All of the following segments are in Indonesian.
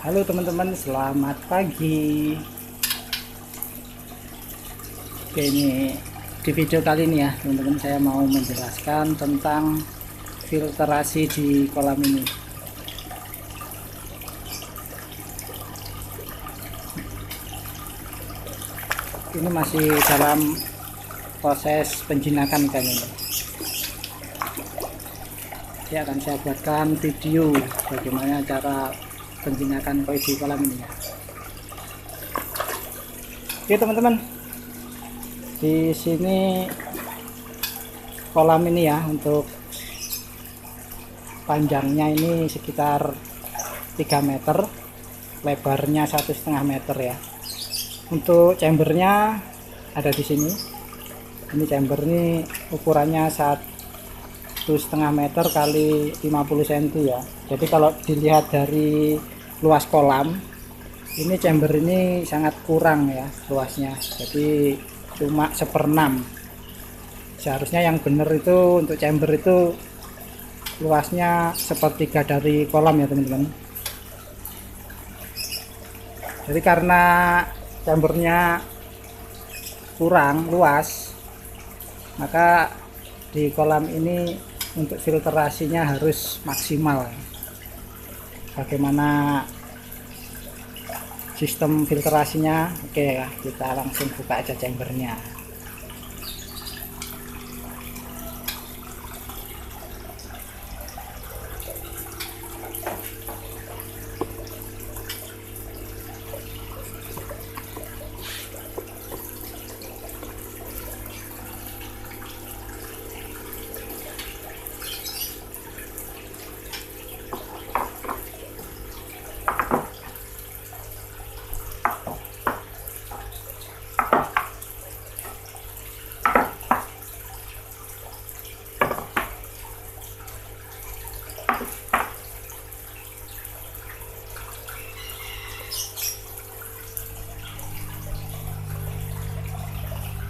Halo teman-teman, selamat pagi. Oke, ini di video kali ini ya teman-teman, saya mau menjelaskan tentang filtrasi di kolam ini. Ini masih dalam proses penjinakan ikan ini. Jadi akan saya buatkan video bagaimana cara penjinakan koi di kolam ini ya. Oke teman-teman, di sini kolam ini ya, untuk panjangnya ini sekitar 3 meter, lebarnya 1,5 meter ya. Untuk chambernya ada di sini. Ini chamber ini ukurannya 1,5 meter kali 50 cm ya. Jadi kalau dilihat dari luas kolam, ini chamber ini sangat kurang ya luasnya, jadi cuma 1/6. Seharusnya yang benar itu untuk chamber itu luasnya 1/3 dari kolam ya teman-teman. Jadi karena chambernya kurang luas, maka di kolam ini untuk filtrasinya harus maksimal. Bagaimana sistem filtrasinya? Oke ya, kita langsung buka aja chambernya.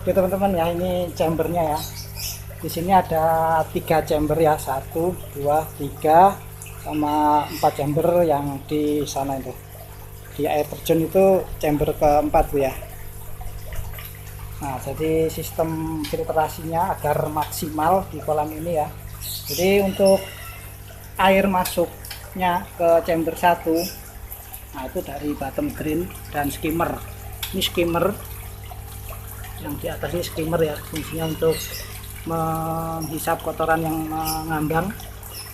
Oke teman-teman ya, ini chambernya ya. Di sini ada 3 chamber ya, 1, 2, 3 sama 4 chamber yang di sana itu. Di air terjun itu chamber keempat tuh ya. Nah, jadi sistem filtrasinya agar maksimal di kolam ini ya. Jadi untuk air masuknya ke chamber 1, nah itu dari bottom drain dan skimmer. Ini skimmer yang di atas ini skimmer ya, fungsinya untuk menghisap kotoran yang mengambang.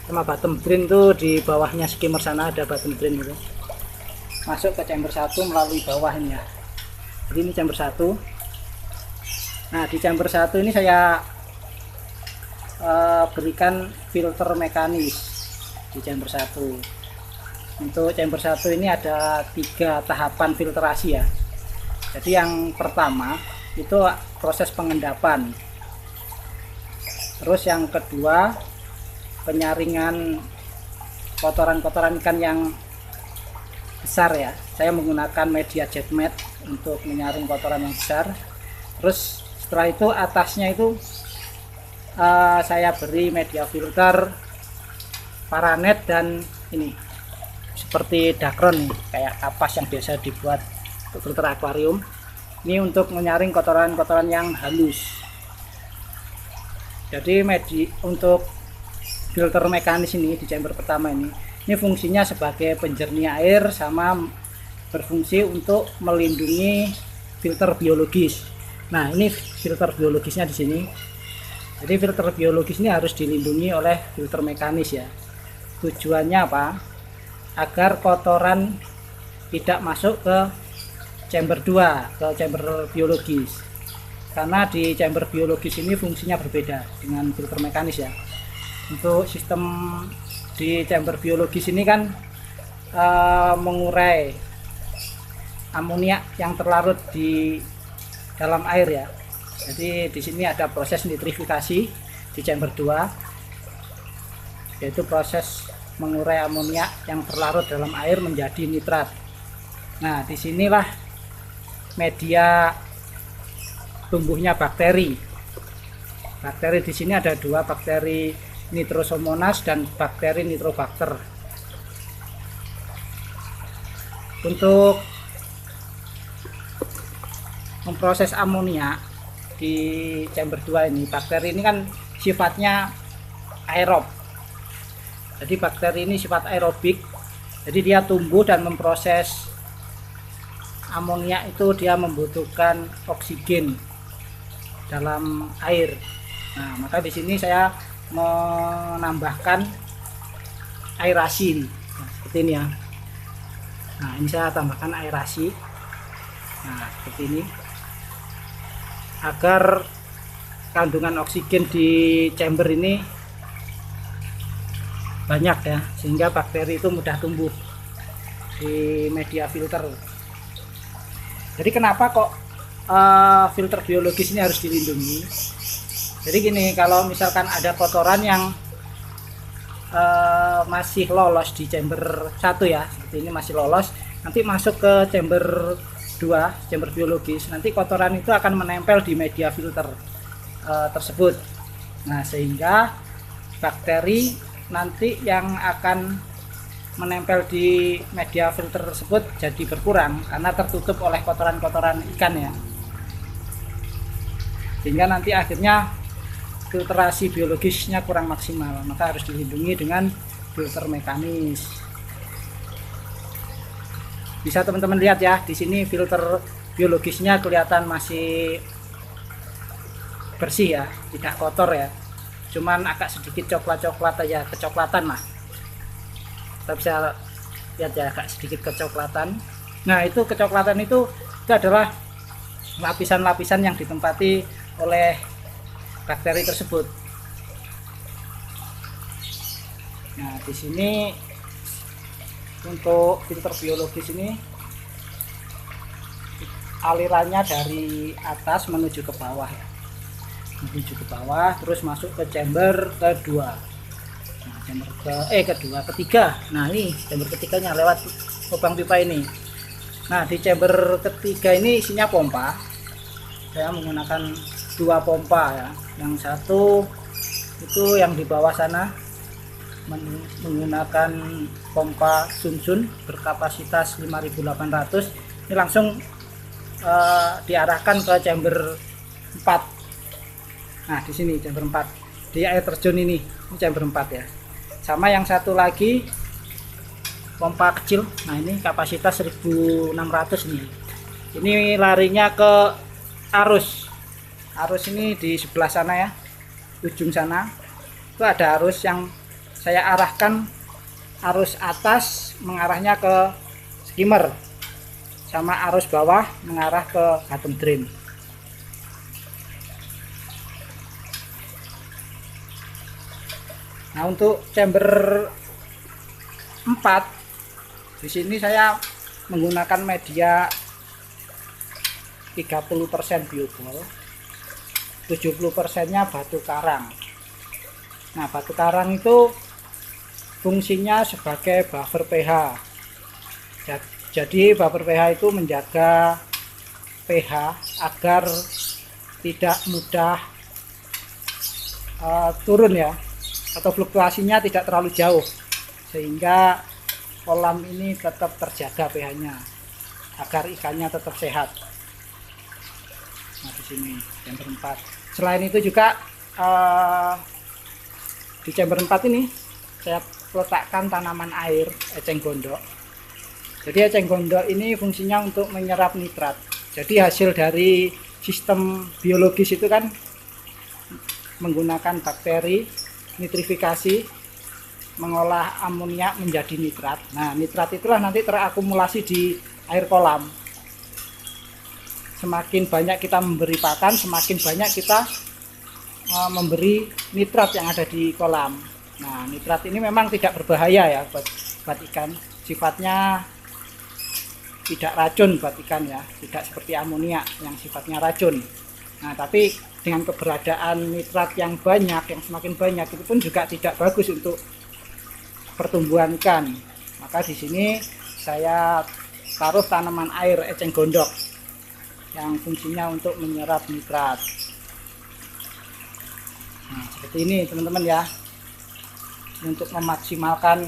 Sama bottom drain tuh di bawahnya skimmer sana ada bottom drain itu, masuk ke chamber 1 melalui bawah ini ya. Jadi ini chamber 1. Nah di chamber 1 ini saya berikan filter mekanis di chamber 1. Untuk chamber 1 ini ada 3 tahapan filtrasi ya. Jadi yang pertama itu proses pengendapan, terus yang kedua penyaringan kotoran-kotoran ikan yang besar ya. Saya menggunakan media jet mat untuk menyaring kotoran yang besar. Terus setelah itu atasnya itu saya beri media filter paranet dan ini seperti dakron nih, kayak kapas yang biasa dibuat untuk filter akuarium. Ini untuk menyaring kotoran-kotoran yang halus. Jadi untuk filter mekanis ini di chamber pertama ini fungsinya sebagai penjernih air sama berfungsi untuk melindungi filter biologis. Nah, ini filter biologisnya di sini. Jadi filter biologis ini harus dilindungi oleh filter mekanis ya. Tujuannya apa? Agar kotoran tidak masuk ke chamber 2, ke chamber biologis. Karena di chamber biologis ini fungsinya berbeda dengan filter mekanis ya. Untuk sistem di chamber biologis ini kan mengurai amoniak yang terlarut di dalam air ya. Jadi di sini ada proses nitrifikasi di chamber 2, yaitu proses mengurai amoniak yang terlarut dalam air menjadi nitrat. Nah, disinilah media tumbuhnya bakteri. Bakteri di sini ada 2 bakteri Nitrosomonas dan bakteri Nitrobacter. Untuk memproses amonia di chamber 2 ini, bakteri ini kan sifatnya aerob. Jadi bakteri ini sifat aerobik. Jadi dia tumbuh dan memproses amonia itu dia membutuhkan oksigen dalam air. Nah, maka di sini saya menambahkan aerasi. Nah, seperti ini ya. Nah, ini saya tambahkan aerasi. Nah, seperti ini. Agar kandungan oksigen di chamber ini banyak ya, sehingga bakteri itu mudah tumbuh di media filter. Jadi kenapa kok filter biologis ini harus dilindungi? Jadi gini, kalau misalkan ada kotoran yang masih lolos di chamber 1 ya, seperti ini masih lolos, nanti masuk ke chamber 2, chamber biologis, nanti kotoran itu akan menempel di media filter tersebut. Nah, sehingga bakteri nanti yang akan menempel di media filter tersebut jadi berkurang karena tertutup oleh kotoran-kotoran ikan ya, sehingga nanti akhirnya filtrasi biologisnya kurang maksimal. Maka harus dilindungi dengan filter mekanis. Bisa teman-teman lihat ya, di sini filter biologisnya kelihatan masih bersih ya, tidak kotor ya, cuman agak sedikit coklat-coklat aja, kecoklatan lah. Kita bisa lihat ya, agak sedikit kecoklatan. Nah, itu kecoklatan itu adalah lapisan-lapisan yang ditempati oleh bakteri tersebut. Nah, di sini untuk filter biologis ini alirannya dari atas menuju ke bawah ya, menuju ke bawah, terus masuk ke chamber kedua. Nah, chamber ketiga. Nah, ini chamber ketiganya lewat lubang pipa ini. Nah, di chamber ketiga ini isinya pompa. Saya menggunakan 2 pompa ya. Yang satu itu yang di bawah sana menggunakan pompa Sunsun berkapasitas 5.800. Ini langsung diarahkan ke chamber 4. Nah, di sini chamber 4 di air terjun ini chamber 4 ya. Sama yang satu lagi pompa kecil. Nah, ini kapasitas 1.600 nih. Ini larinya ke arus. Arus ini di sebelah sana ya, ujung sana. Itu ada arus yang saya arahkan, arus atas mengarahnya ke skimmer, sama arus bawah mengarah ke bottom drain. Nah, untuk chamber 4 di sini saya menggunakan media 30% biobol, 70%-nya batu karang. Nah, batu karang itu fungsinya sebagai buffer pH. Jadi buffer pH itu menjaga pH agar tidak mudah turun ya, atau fluktuasinya tidak terlalu jauh, sehingga kolam ini tetap terjaga pH-nya agar ikannya tetap sehat. Nah, di sini chamber 4. Selain itu juga di chamber 4 ini saya letakkan tanaman air eceng gondok. Jadi eceng gondok ini fungsinya untuk menyerap nitrat. Jadi hasil dari sistem biologis itu kan menggunakan bakteri nitrifikasi mengolah amonia menjadi nitrat. Nah, nitrat itulah nanti terakumulasi di air kolam. Semakin banyak kita memberi pakan, semakin banyak kita memberi nitrat yang ada di kolam. Nah, nitrat ini memang tidak berbahaya ya buat ikan. Sifatnya tidak racun buat ikan ya, tidak seperti amonia yang sifatnya racun. Nah, tapi dengan keberadaan nitrat yang banyak, yang semakin banyak, itu pun juga tidak bagus untuk pertumbuhan ikan. Maka di sini saya taruh tanaman air eceng gondok yang fungsinya untuk menyerap nitrat. Nah, seperti ini teman-teman ya, untuk memaksimalkan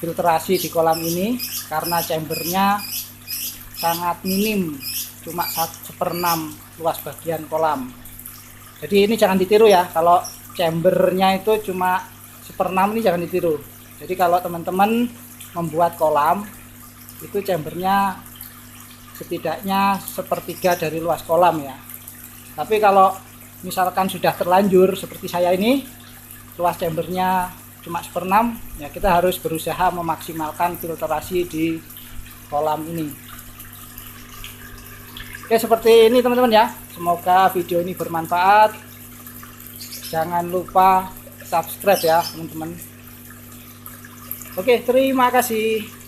filtrasi di kolam ini karena chambernya sangat minim, cuma 1/6 luas bagian kolam. Jadi ini jangan ditiru ya, kalau chambernya itu cuma 1/6 ini jangan ditiru. Jadi kalau teman-teman membuat kolam itu chambernya setidaknya 1/3 dari luas kolam ya. Tapi kalau misalkan sudah terlanjur seperti saya ini, luas chambernya cuma 1/6, ya kita harus berusaha memaksimalkan filtrasi di kolam ini. Oke, seperti ini teman-teman ya. Semoga video ini bermanfaat. Jangan lupa subscribe ya teman-teman. Oke, terima kasih.